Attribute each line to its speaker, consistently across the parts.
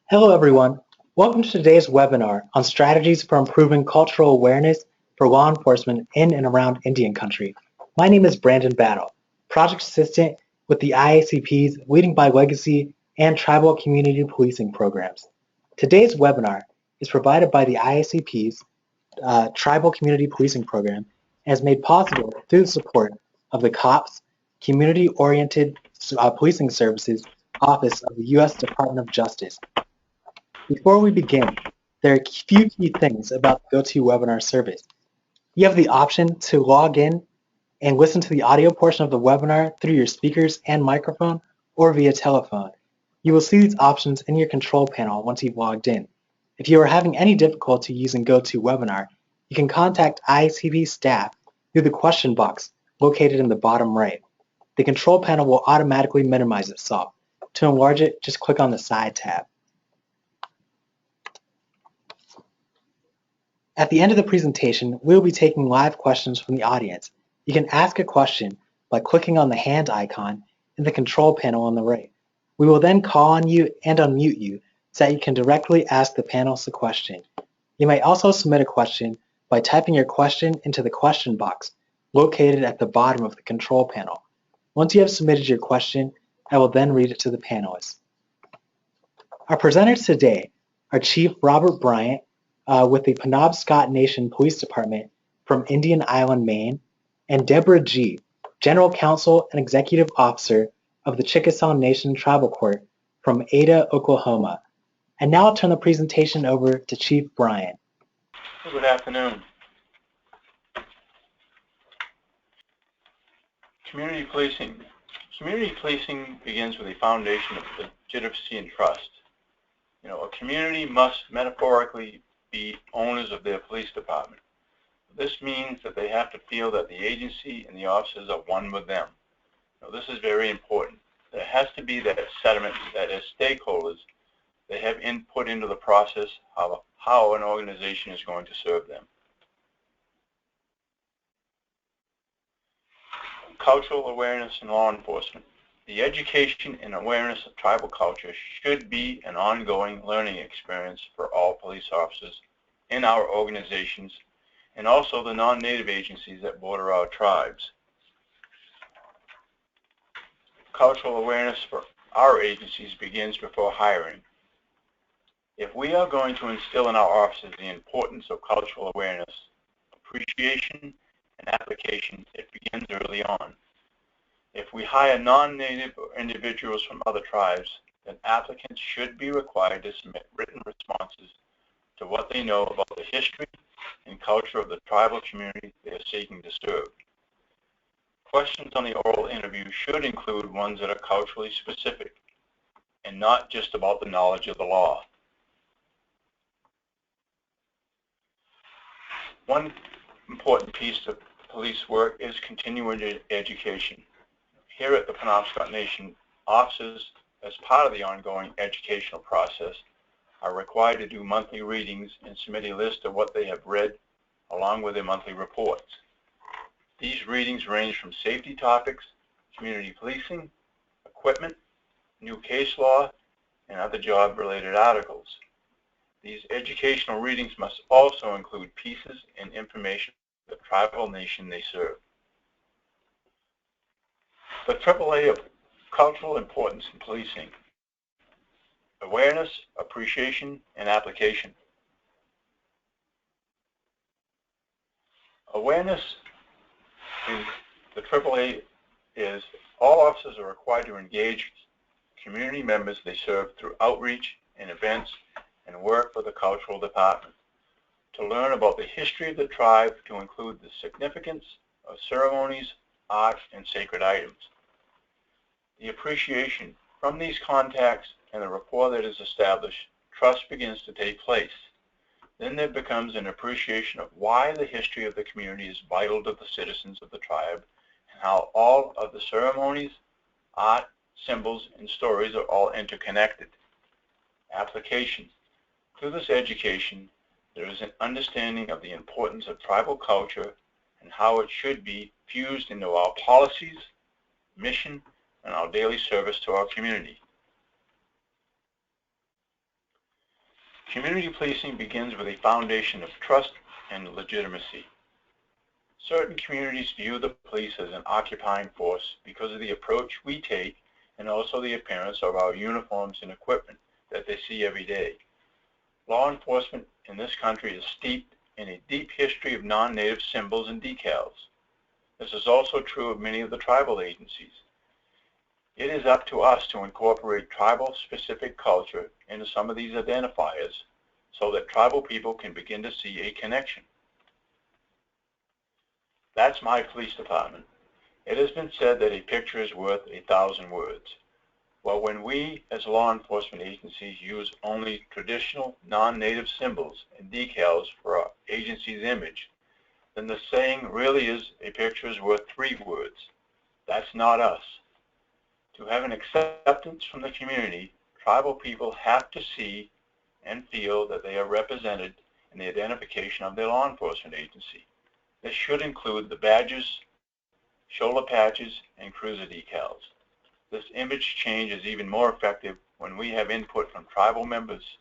Speaker 1: Hello everyone. Welcome to today's webinar on strategies for improving cultural awareness for law enforcement in and around Indian country. My name is Brandon Battle, Project Assistant with the IACP's Leading by Legacy and Tribal Community Policing programs. Today's webinar is provided by the IACP's Tribal Community Policing program and is made possible through the support of the COPS Community-Oriented Policing Services Office of the U.S. Department of Justice. Before we begin, there are a few key things about the GoToWebinar service. You have the option to log in and listen to the audio portion of the webinar through your speakers and microphone or via telephone. You will see these options in your control panel once you've logged in. If you are having any difficulty using GoToWebinar, you can contact IACP staff through the question box located in the bottom right. The control panel will automatically minimize itself. To enlarge it, just click on the side tab. At the end of the presentation, we will be taking live questions from the audience. You can ask a question by clicking on the hand icon in the control panel on the right. We will then call on you and unmute you so that you can directly ask the panelists a question. You may also submit a question by typing your question into the question box located at the bottom of the control panel. Once you have submitted your question, I will then read it to the panelists. Our presenters today are Chief Robert Bryant, with the Chickasaw Nation Police Department from Indian Island, Maine, and Deborah G., General Counsel and Executive Officer of the Chickasaw Nation Tribal Court from Ada, Oklahoma. And now I'll turn the presentation over to Chief Bryant.
Speaker 2: Good afternoon. Community policing. Community policing begins with a foundation of legitimacy and trust. A community must metaphorically be owners of their police department. This means that they have to feel that the agency and the officers are one with them. This is very important. There has to be that sentiment that as stakeholders, they have input into the process of how an organization is going to serve them. Cultural awareness in law enforcement. The education and awareness of tribal culture should be an ongoing learning experience for all police officers in our organizations and also the non-native agencies that border our tribes. Cultural awareness for our agencies begins before hiring. If we are going to instill in our officers the importance of cultural awareness, appreciation, and application, it begins early on. If we hire non-native or individuals from other tribes, then applicants should be required to submit written responses to what they know about the history and culture of the tribal community they are seeking to serve. Questions on the oral interview should include ones that are culturally specific and not just about the knowledge of the law. One important piece of police work is continuing education. Here at the Penobscot Nation, officers, as part of the ongoing educational process, are required to do monthly readings and submit a list of what they have read along with their monthly reports. These readings range from safety topics, community policing, equipment, new case law, and other job-related articles. These educational readings must also include pieces and information of the tribal nation they serve. The AAA of cultural importance in policing. Awareness, appreciation, and application. Awareness in the AAA is all officers are required to engage community members they serve through outreach and events and work with the cultural department to learn about the history of the tribe, to include the significance of ceremonies, art, and sacred items. The appreciation from these contacts and the rapport that is established, trust begins to take place. Then there becomes an appreciation of why the history of the community is vital to the citizens of the tribe and how all of the ceremonies, art, symbols, and stories are all interconnected. Application. Through this education, there is an understanding of the importance of tribal culture and how it should be fused into our policies, mission, and our daily service to our community. Community policing begins with a foundation of trust and legitimacy. Certain communities view the police as an occupying force because of the approach we take and also the appearance of our uniforms and equipment that they see every day. Law enforcement in this country is steeped in a deep history of non-native symbols and decals. This is also true of many of the tribal agencies. It is up to us to incorporate tribal-specific culture into some of these identifiers so that tribal people can begin to see a connection. That's my police department. It has been said that a picture is worth 1,000 words. Well, when we as law enforcement agencies use only traditional non-native symbols and decals for our agency's image, then the saying really is a picture is worth 3 words. That's not us. To have an acceptance from the community, tribal people have to see and feel that they are represented in the identification of their law enforcement agency. This should include the badges, shoulder patches, and cruiser decals. This image change is even more effective when we have input from tribal members.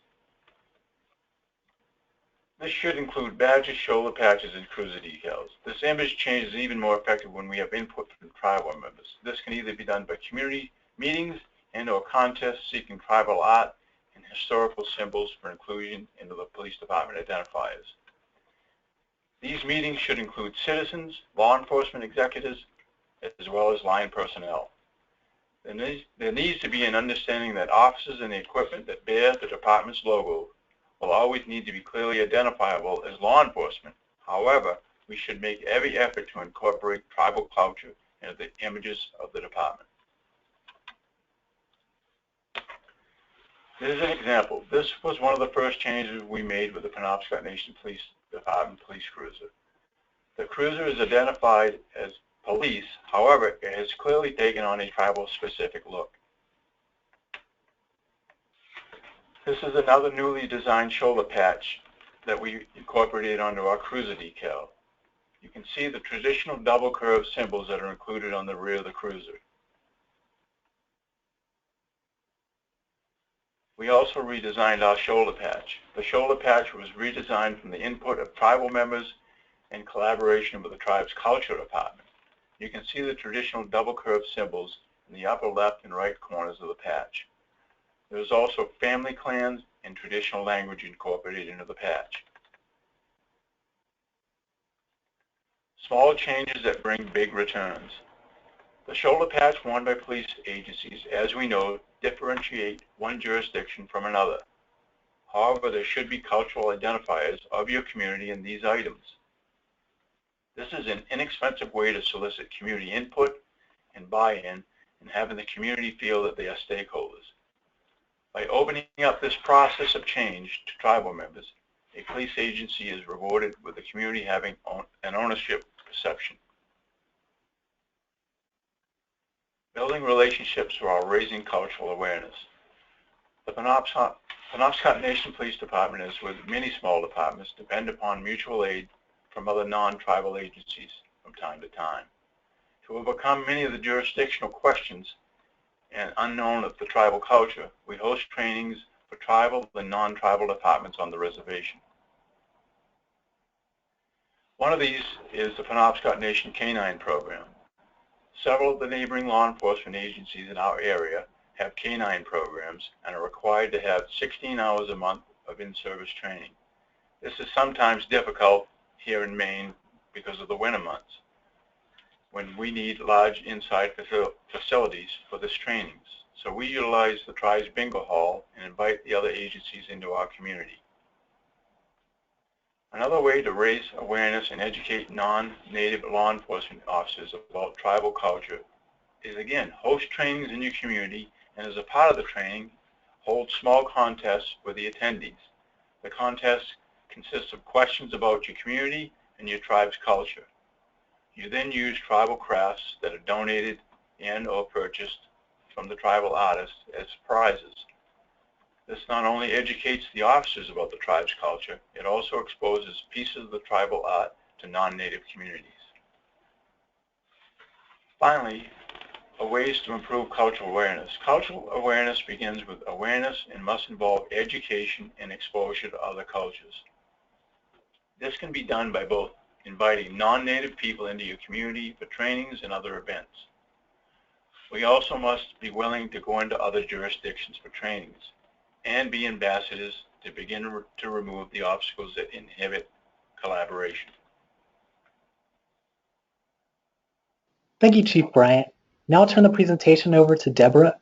Speaker 2: This should include badges, shoulder patches, and cruiser decals. This image change is even more effective when we have input from tribal members. This can either be done by community meetings and/or contests seeking tribal art and historical symbols for inclusion into the police department identifiers. These meetings should include citizens, law enforcement executives, as well as line personnel. There needs to be an understanding that officers and the equipment that bear the department's logo will always need to be clearly identifiable as law enforcement. However, we should make every effort to incorporate tribal culture into the images of the department. Here's an example. This was one of the first changes we made with the Penobscot Nation Police Department police cruiser. The cruiser is identified as police, however, it has clearly taken on a tribal-specific look. This is another newly designed shoulder patch that we incorporated onto our cruiser decal. You can see the traditional double curve symbols that are included on the rear of the cruiser. We also redesigned our shoulder patch. The shoulder patch was redesigned from the input of tribal members in collaboration with the tribe's culture department. You can see the traditional double curve symbols in the upper left and right corners of the patch. There is also family clans and traditional language incorporated into the patch. Small changes that bring big returns. The shoulder patch worn by police agencies, as we know, differentiate one jurisdiction from another. However, there should be cultural identifiers of your community in these items. This is an inexpensive way to solicit community input and buy-in and having the community feel that they are stakeholders. By opening up this process of change to tribal members, a police agency is rewarded with the community having an ownership perception. Building relationships while raising cultural awareness. The Penobscot Nation Police Department, as with many small departments, depend upon mutual aid from other non-tribal agencies from time to time. To overcome many of the jurisdictional questions and unknown of the tribal culture, we host trainings for tribal and non-tribal departments on the reservation. One of these is the Penobscot Nation Canine Program. Several of the neighboring law enforcement agencies in our area have canine programs and are required to have 16 hours a month of in-service training. This is sometimes difficult here in Maine because of the winter months, when we need large inside facilities for this training. So we utilize the tribe's bingo hall and invite the other agencies into our community. Another way to raise awareness and educate non-native law enforcement officers about tribal culture is, again, host trainings in your community, and as a part of the training, hold small contests with the attendees. The contests consist of questions about your community and your tribe's culture. You then use tribal crafts that are donated and/or purchased from the tribal artists as prizes. This not only educates the officers about the tribe's culture, it also exposes pieces of the tribal art to non-native communities. Finally, are ways to improve cultural awareness. Cultural awareness begins with awareness and must involve education and exposure to other cultures. This can be done by both inviting non-native people into your community for trainings and other events. We also must be willing to go into other jurisdictions for trainings and be ambassadors to begin to remove the obstacles that inhibit collaboration.
Speaker 1: Thank you, Chief Bryant. Now I'll turn the presentation over to Deborah.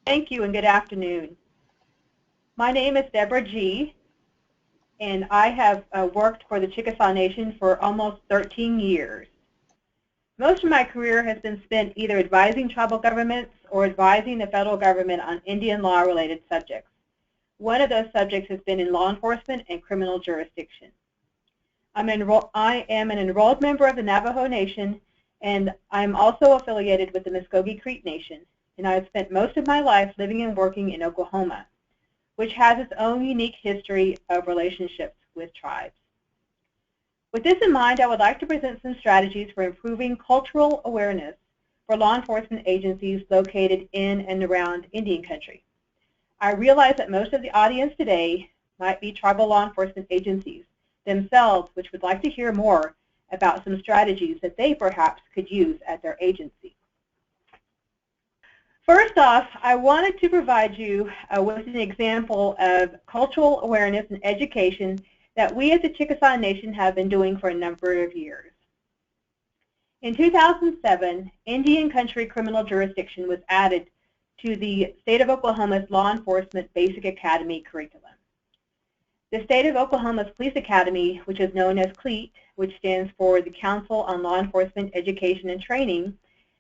Speaker 3: Thank you and good afternoon. My name is Deborah G., and I have worked for the Chickasaw Nation for almost 13 years. Most of my career has been spent either advising tribal governments or advising the federal government on Indian law-related subjects. One of those subjects has been in law enforcement and criminal jurisdiction. I am an enrolled member of the Navajo Nation, and I'm also affiliated with the Muskogee Creek Nation, and I've spent most of my life living and working in Oklahoma, which has its own unique history of relationships with tribes. With this in mind, I would like to present some strategies for improving cultural awareness for law enforcement agencies located in and around Indian country. I realize that most of the audience today might be tribal law enforcement agencies themselves, which would like to hear more about some strategies that they perhaps could use at their agency. First off, I wanted to provide you with an example of cultural awareness and education that we as the Chickasaw Nation have been doing for a number of years. In 2007, Indian Country Criminal Jurisdiction was added to the State of Oklahoma's Law Enforcement Basic Academy curriculum. The State of Oklahoma's Police Academy, which is known as CLEAT, which stands for the Council on Law Enforcement Education and Training,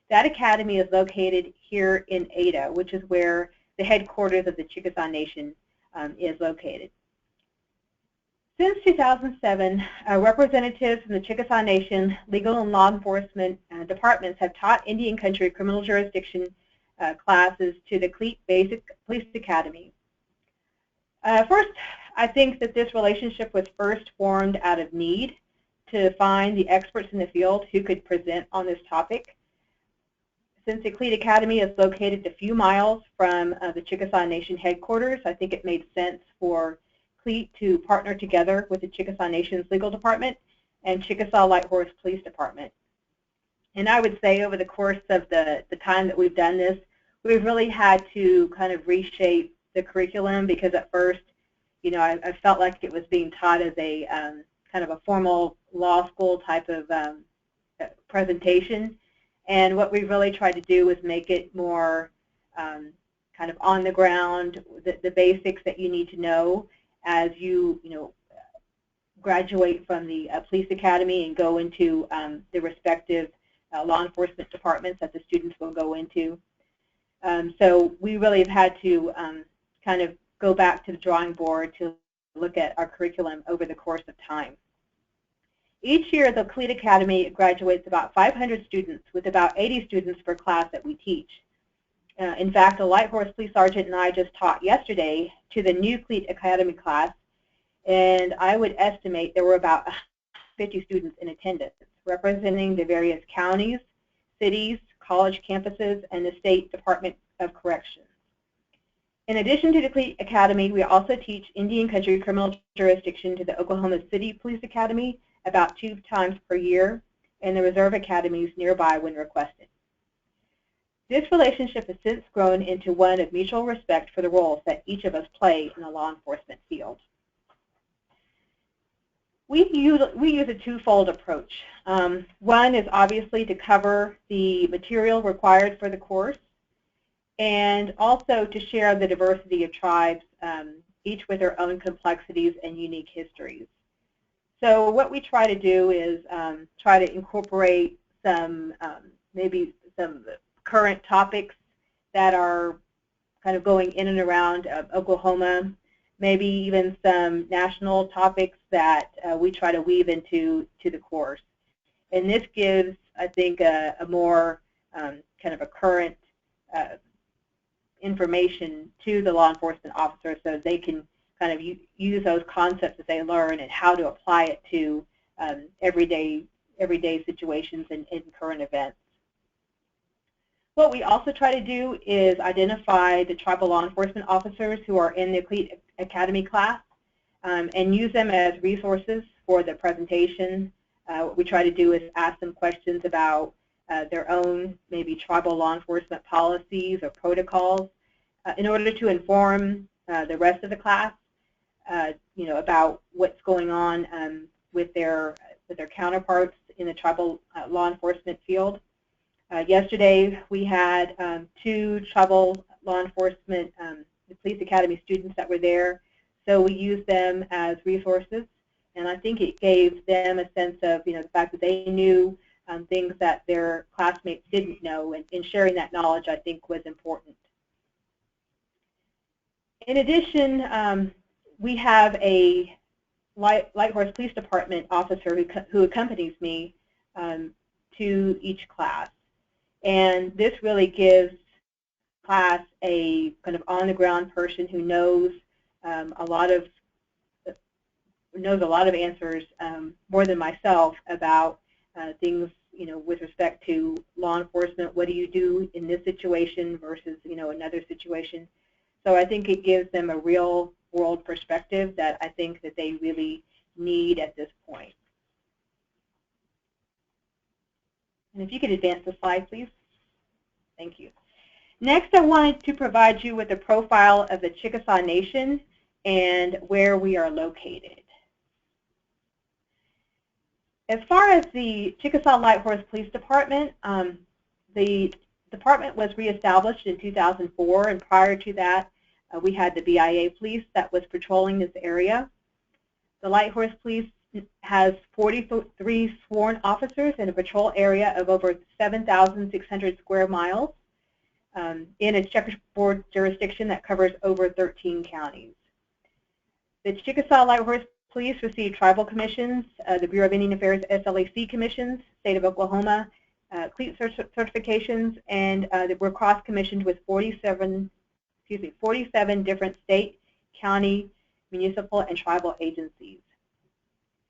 Speaker 3: that academy is located here in Ada, which is where the headquarters of the Chickasaw Nation is located. Since 2007, representatives from the Chickasaw Nation legal and law enforcement departments have taught Indian Country Criminal Jurisdiction classes to the CLEAT Basic Police Academy. First, I think that this relationship was first formed out of need to find the experts in the field who could present on this topic. Since the CLEAT Academy is located a few miles from the Chickasaw Nation headquarters, I think it made sense for CLEAT to partner together with the Chickasaw Nation's legal department and Chickasaw Light Horse Police Department. And I would say over the course of the time that we've done this, we've really had to kind of reshape the curriculum, because at first, you know, I felt like it was being taught as a kind of a formal law school type of presentation. And what we really tried to do was make it more kind of on the ground, the basics that you need to know as you graduate from the police academy and go into the respective law enforcement departments that the students will go into. So we really have had to kind of go back to the drawing board to look at our curriculum over the course of time. Each year, the CLEAT Academy graduates about 500 students, with about 80 students per class that we teach. In fact, a Light Horse Police Sergeant and I just taught yesterday to the new CLEAT Academy class, and I would estimate there were about 50 students in attendance, representing the various counties, cities, college campuses, and the State Department of Corrections. In addition to the CLEAT Academy, we also teach Indian Country Criminal Jurisdiction to the Oklahoma City Police Academy about 2 times per year, and the reserve academies nearby when requested. This relationship has since grown into one of mutual respect for the roles that each of us play in the law enforcement field. We use a twofold approach. One is obviously to cover the material required for the course, and also to share the diversity of tribes, each with their own complexities and unique histories. So what we try to do is try to incorporate some maybe some current topics that are kind of going in and around Oklahoma, maybe even some national topics that we try to weave into the course. And this gives, I think, a more kind of a current information to the law enforcement officer, so they can kind of use those concepts that they learn and how to apply it to everyday situations and current events. What we also try to do is identify the tribal law enforcement officers who are in the Elite Academy class and use them as resources for the presentation. What we try to do is ask them questions about their own maybe tribal law enforcement policies or protocols in order to inform the rest of the class, about what's going on with their counterparts in the tribal law enforcement field. Yesterday we had 2 tribal law enforcement police academy students that were there, so we used them as resources, and I think it gave them a sense of the fact that they knew things that their classmates didn't know, and in sharing that knowledge I think was important. In addition, we have a Light Horse Police Department officer who accompanies me to each class. And this really gives class a kind of on-the-ground person who knows a lot of answers more than myself about things with respect to law enforcement. What do you do in this situation versus another situation? So I think it gives them a real-world perspective that I think that they really need at this point. And if you could advance the slide, please. Thank you. Next, I wanted to provide you with a profile of the Chickasaw Nation and where we are located. As far as the Chickasaw Light Horse Police Department, the department was reestablished in 2004, and prior to that, we had the BIA police that was patrolling this area. The Light Horse Police has 43 sworn officers in a patrol area of over 7,600 square miles in a checkerboard jurisdiction that covers over 13 counties. The Chickasaw Light Horse Police receive tribal commissions, the Bureau of Indian Affairs SLAC commissions, State of Oklahoma, CLEAT certifications, and we're cross-commissioned with 47 different state, county, municipal, and tribal agencies.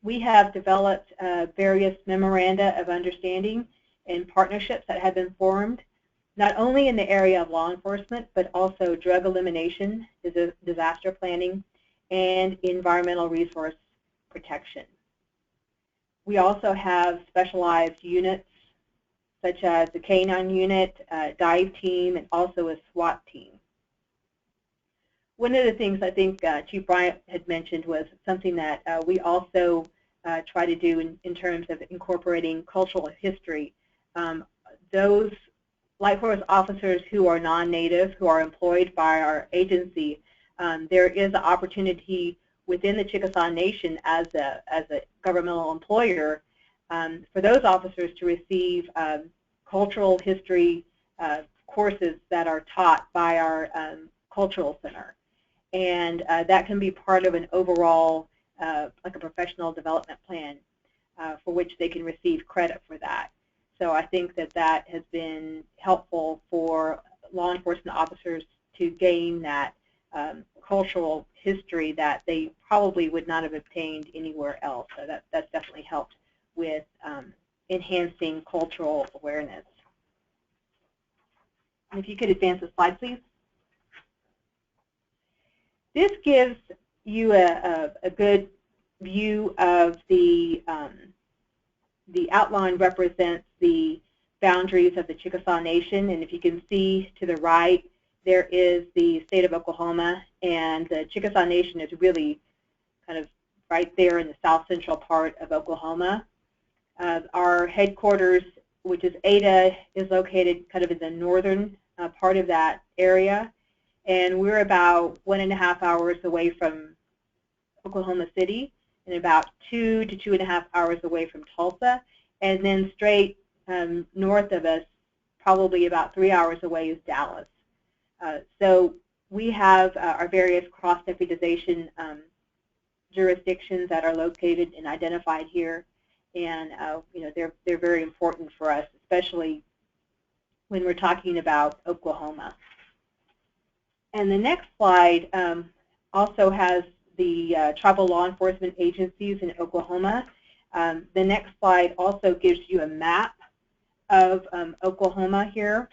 Speaker 3: We have developed various memoranda of understanding and partnerships that have been formed, not only in the area of law enforcement, but also drug elimination, disaster planning, and environmental resource protection. We also have specialized units such as the K9 unit, dive team, and also a SWAT team. One of the things I think Chief Bryant had mentioned was something that we also try to do in terms of incorporating cultural history. Those Light Horse officers who are non-native, who are employed by our agency, there is an opportunity within the Chickasaw Nation as a governmental employer for those officers to receive cultural history courses that are taught by our cultural center. And that can be part of an overall, like a professional development plan for which they can receive credit for that. So I think that that has been helpful for law enforcement officers to gain that cultural history that they probably would not have obtained anywhere else. So that's definitely helped with enhancing cultural awareness. And if you could advance the slide, please. This gives you a good view of the outline represents the boundaries of the Chickasaw Nation, and if you can see to the right, there is the state of Oklahoma, and the Chickasaw Nation is really kind of right there in the south central part of Oklahoma. Our headquarters, which is Ada, is located kind of in the northern part of that area, and we're about 1.5 hours away from Oklahoma City and about 2 to 2.5 hours away from Tulsa, and then straight north of us, probably about 3 hours away, is Dallas. So we have our various cross-deputization jurisdictions that are located and identified here, and they're very important for us, especially when we're talking about Oklahoma. And the next slide also has the tribal law enforcement agencies in Oklahoma. The next slide also gives you a map of Oklahoma here.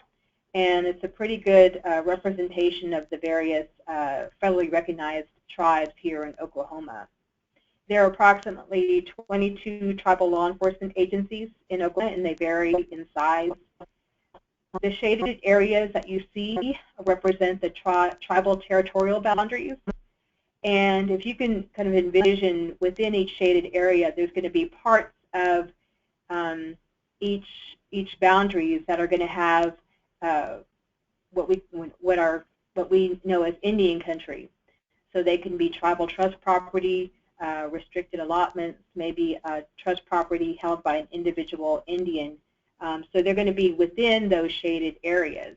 Speaker 3: and it's a pretty good representation of the various federally recognized tribes here in Oklahoma. There are approximately 22 tribal law enforcement agencies in Oklahoma, and they vary in size. The shaded areas that you see represent the tribal territorial boundaries. And if you can kind of envision within each shaded area, there's going to be parts of each boundaries that are going to have what we know as Indian country. So they can be tribal trust property, restricted allotments, maybe trust property held by an individual Indian. So they're going to be within those shaded areas.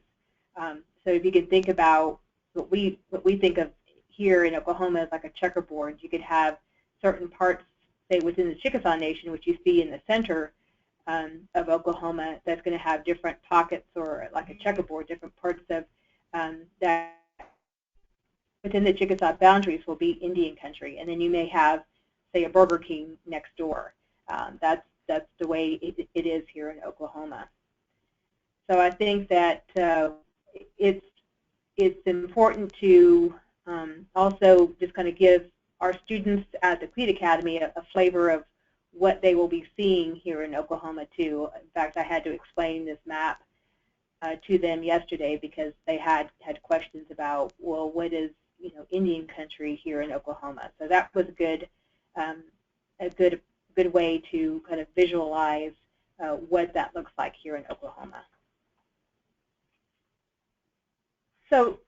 Speaker 3: So if you can think about what we think of here in Oklahoma as like a checkerboard, you could have certain parts, say within the Chickasaw Nation, which you see in the center of Oklahoma, that's going to have different pockets, or like a checkerboard, different parts of that within the Chickasaw boundaries will be Indian country. And then you may have, say, a Burger King next door. That's the way it is here in Oklahoma. So I think that it's important to also just kind of give our students at the Cleat Academy a flavor of what they will be seeing here in Oklahoma too. In fact, I had to explain this map to them yesterday because they had questions about, well, what is Indian country here in Oklahoma? So that was a good way to kind of visualize what that looks like here in Oklahoma. So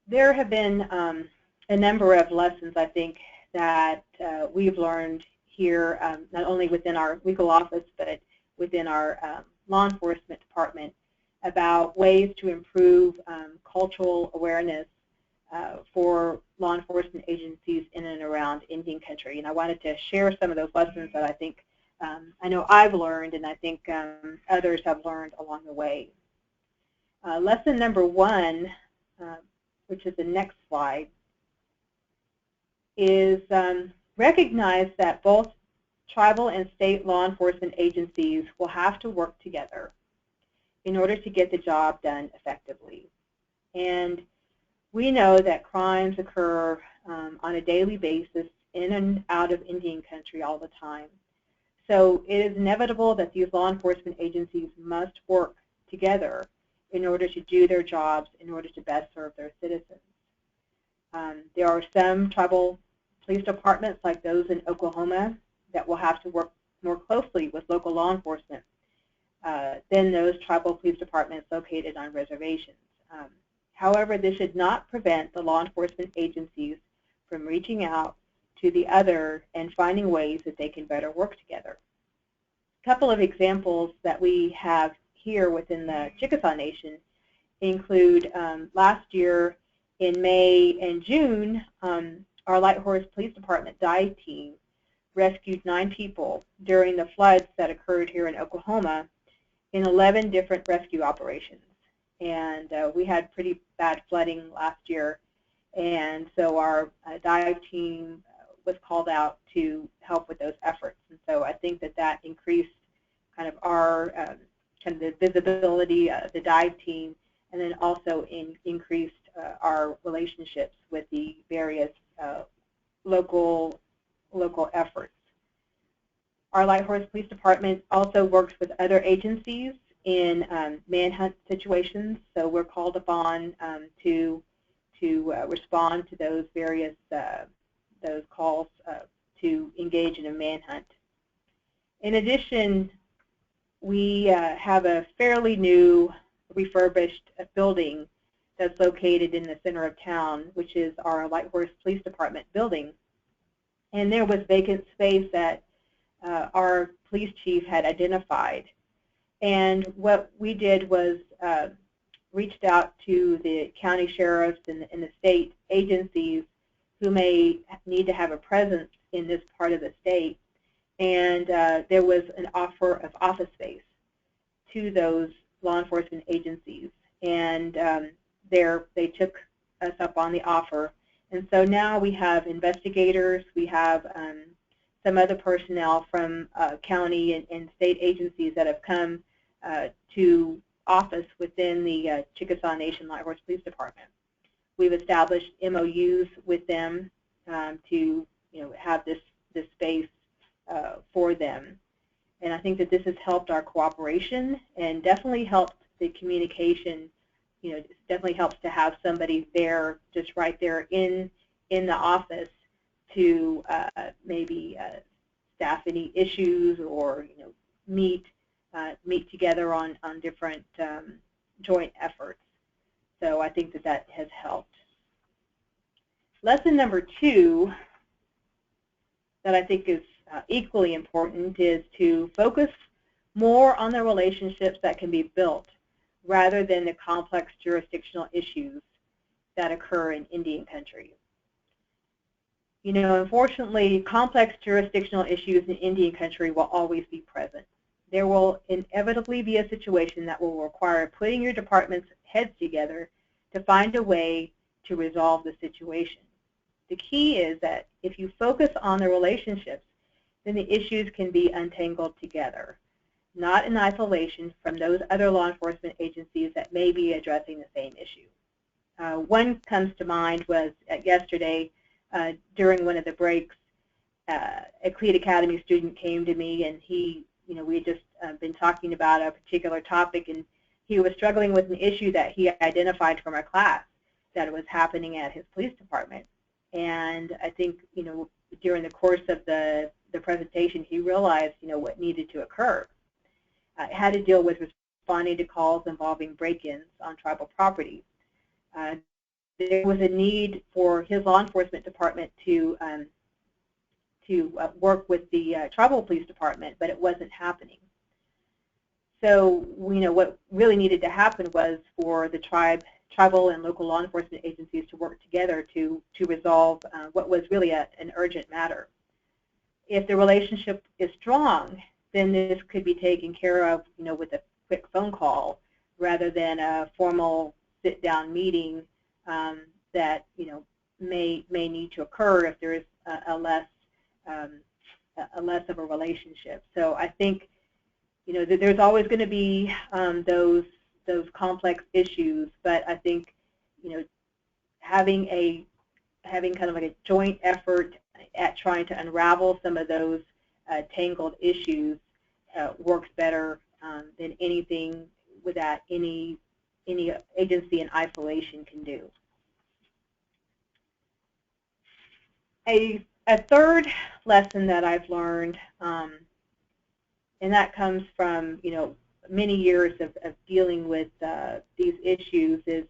Speaker 3: there have been a number of lessons, I think, that we've learned here, not only within our legal office, but within our law enforcement department, about ways to improve cultural awareness for law enforcement agencies in and around Indian country. And I wanted to share some of those lessons that I think, I know I've learned, and I think others have learned along the way. Lesson number one, which is the next slide, is recognize that both tribal and state law enforcement agencies will have to work together in order to get the job done effectively. And we know that crimes occur on a daily basis in and out of Indian country all the time. So it is inevitable that these law enforcement agencies must work together in order to do their jobs, in order to best serve their citizens. There are some tribal police departments, like those in Oklahoma, that will have to work more closely with local law enforcement than those tribal police departments located on reservations. However, this should not prevent the law enforcement agencies from reaching out to the other and finding ways that they can better work together. A couple of examples that we have here within the Chickasaw Nation include last year in May and June, our Light Horse Police Department dive team rescued 9 people during the floods that occurred here in Oklahoma in 11 different rescue operations. And we had pretty bad flooding last year, and so our dive team was called out to help with those efforts. And so I think that increased kind of our kind of the visibility of the dive team, and then also increased our relationships with the various local efforts. Our Light Horse Police Department also works with other agencies in manhunt situations, so we're called upon to respond to those various those calls to engage in a manhunt. In addition, we have a fairly new refurbished building that's located in the center of town, which is our Light Horse Police Department building. And there was vacant space that our police chief had identified. And what we did was reached out to the county sheriffs and the state agencies who may need to have a presence in this part of the state. And there was an offer of office space to those law enforcement agencies. And they took us up on the offer. And so now we have investigators, we have some other personnel from county and state agencies that have come to office within the Chickasaw Nation Law Enforcement Police Department. We've established MOUs with them to have this space for them. And I think that this has helped our cooperation and definitely helped the communication. It definitely helps to have somebody there, just right there in the office, to maybe staff any issues or meet together on different joint efforts. So I think that has helped. Lesson number 2 that I think is equally important is to focus more on the relationships that can be built rather than the complex jurisdictional issues that occur in Indian country. Unfortunately, complex jurisdictional issues in Indian country will always be present. There will inevitably be a situation that will require putting your department's heads together to find a way to resolve the situation. The key is that if you focus on the relationships, then the issues can be untangled together, not in isolation from those other law enforcement agencies that may be addressing the same issue. One comes to mind was yesterday during one of the breaks, a Cleat Academy student came to me, and we had just been talking about a particular topic, and he was struggling with an issue that he identified from our class that was happening at his police department. And I think, during the course of the presentation, he realized, what needed to occur. It had to deal with responding to calls involving break-ins on tribal property. There was a need for his law enforcement department to work with the tribal police department, but it wasn't happening. So, what really needed to happen was for the tribal and local law enforcement agencies to work together to resolve what was really an urgent matter. If the relationship is strong, then this could be taken care of, with a quick phone call rather than a formal sit-down meeting that may need to occur if there is a less of a relationship. So I think there's always going to be those complex issues, but I think having kind of like a joint effort at trying to unravel some of those tangled issues works better than anything that any agency in isolation can do. A third lesson that I've learned, and that comes from many years of dealing with these issues, is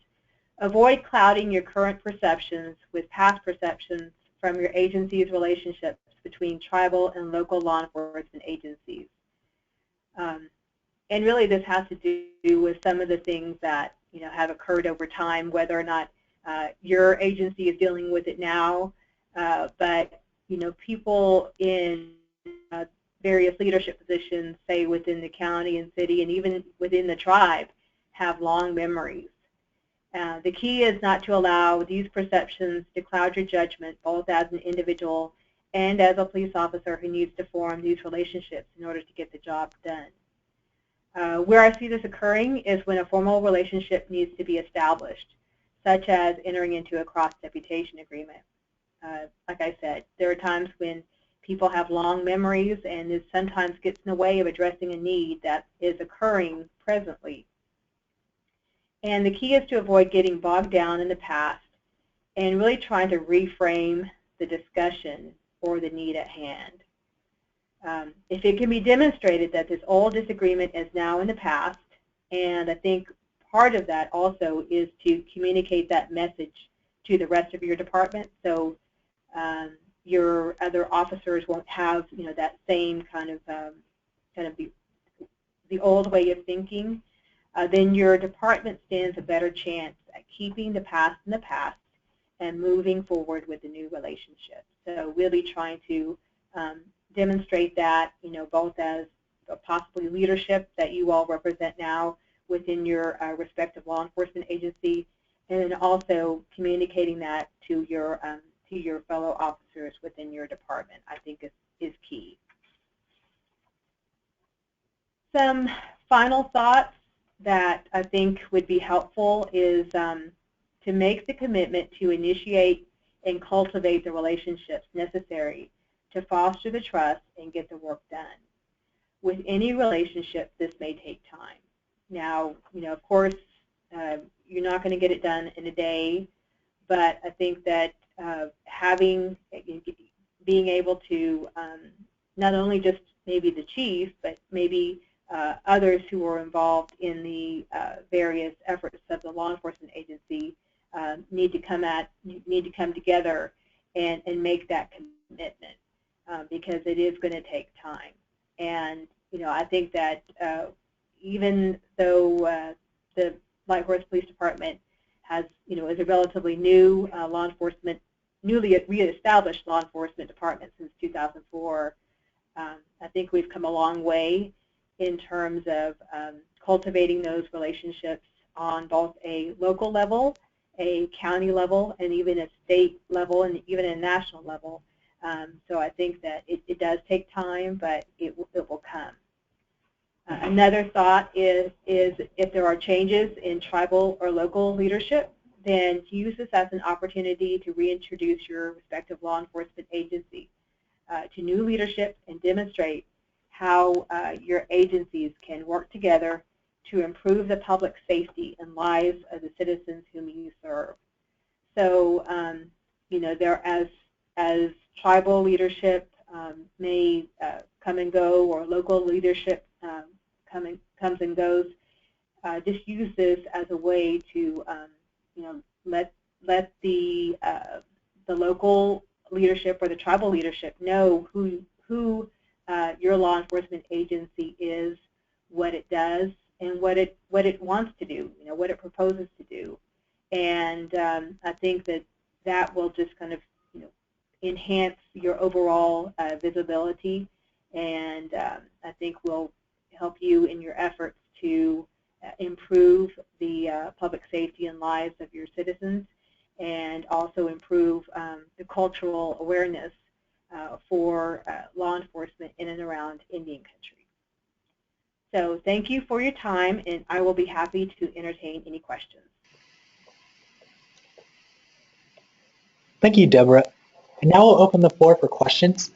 Speaker 3: avoid clouding your current perceptions with past perceptions from your agency's relationships between tribal and local law enforcement agencies. And really this has to do with some of the things that have occurred over time, whether or not your agency is dealing with it now, but people in various leadership positions, say within the county and city and even within the tribe, have long memories. The key is not to allow these perceptions to cloud your judgment, both as an individual and as a police officer who needs to form these relationships in order to get the job done. Where I see this occurring is when a formal relationship needs to be established, such as entering into a cross-deputation agreement. Like I said, there are times when people have long memories, and this sometimes gets in the way of addressing a need that is occurring presently. And the key is to avoid getting bogged down in the past and really trying to reframe the discussion or the need at hand. If it can be demonstrated that this old disagreement is now in the past, and I think part of that also is to communicate that message to the rest of your department, so your other officers won't have that same kind of the old way of thinking, then your department stands a better chance at keeping the past in the past and moving forward with the new relationship. So really trying to demonstrate that, both as possibly leadership that you all represent now within your respective law enforcement agency, and then also communicating that to your fellow officers within your department, I think is key. Some final thoughts that I think would be helpful is to make the commitment to initiate and cultivate the relationships necessary to foster the trust and get the work done. With any relationship, this may take time. Now, of course, you're not going to get it done in a day, but I think that being able to not only just maybe the chief, but maybe others who are involved in the various efforts of the law enforcement agency need to come together and make that commitment because it is going to take time. And I think that even though the Light Horse Police Department has, is a relatively new newly reestablished law enforcement department since 2004, I think we've come a long way in terms of cultivating those relationships on both a local level, a county level, and even a state level, and even a national level. So I think that it does take time, but it will come. Another thought is if there are changes in tribal or local leadership, then use this as an opportunity to reintroduce your respective law enforcement agency to new leadership and demonstrate how your agencies can work together to improve the public safety and lives of the citizens whom you serve. So, there as tribal leadership may come and go, or local leadership comes and goes, just use this as a way to, let the local leadership or the tribal leadership know who your law enforcement agency is, what it does, and what it wants to do, what it proposes to do. And I think that will just kind of enhance your overall visibility, and I think will help you in your efforts to improve the public safety and lives of your citizens, and also improve the cultural awareness for law enforcement in and around Indian country. So thank you for your time, and I will be happy to entertain any questions.
Speaker 1: Thank you, Deborah. And now we'll open the floor for questions.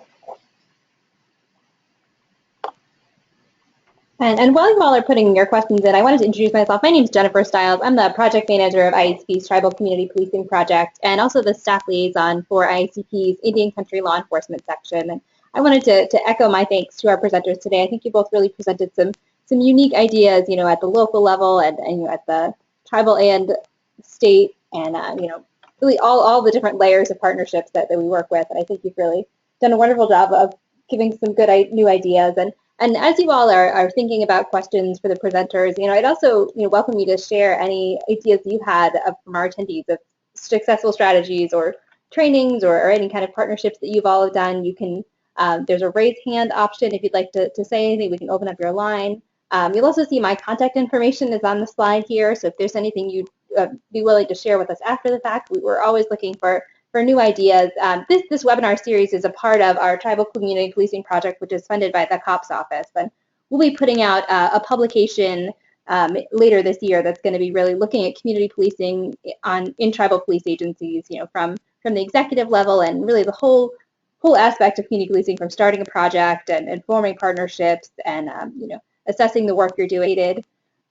Speaker 4: And while you all are putting your questions in, I wanted to introduce myself. My name is Jennifer Stiles. I'm the project manager of IACP's Tribal Community Policing Project, and also the staff liaison for IACP's Indian Country Law Enforcement section. And I wanted to echo my thanks to our presenters today. I think you both really presented some unique ideas, at the local level and at the tribal and state, and really all the different layers of partnerships that we work with. And I think you've really done a wonderful job of giving some good new ideas. And as you all are thinking about questions for the presenters, I'd also welcome you to share any ideas you had from our attendees of successful strategies or trainings or any kind of partnerships that you've all done. You can there's a raise hand option if you'd like to say anything. We can open up your line. You'll also see my contact information is on the slide here. So if there's anything you'd be willing to share with us after the fact, we're always looking for new ideas. This webinar series is a part of our Tribal Community Policing Project, which is funded by the COPS office. And we'll be putting out a publication later this year that's going to be really looking at community policing in tribal police agencies, from the executive level, and really the whole aspect of community policing, from starting a project and forming partnerships and assessing the work you're doing.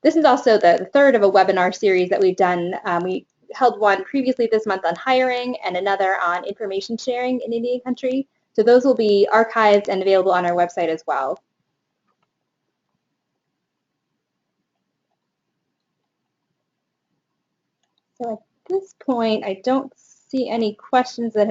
Speaker 4: This is also the third of a webinar series that we've done. We held one previously this month on hiring and another on information sharing in Indian country. So those will be archived and available on our website as well. So at this point, I don't see any questions that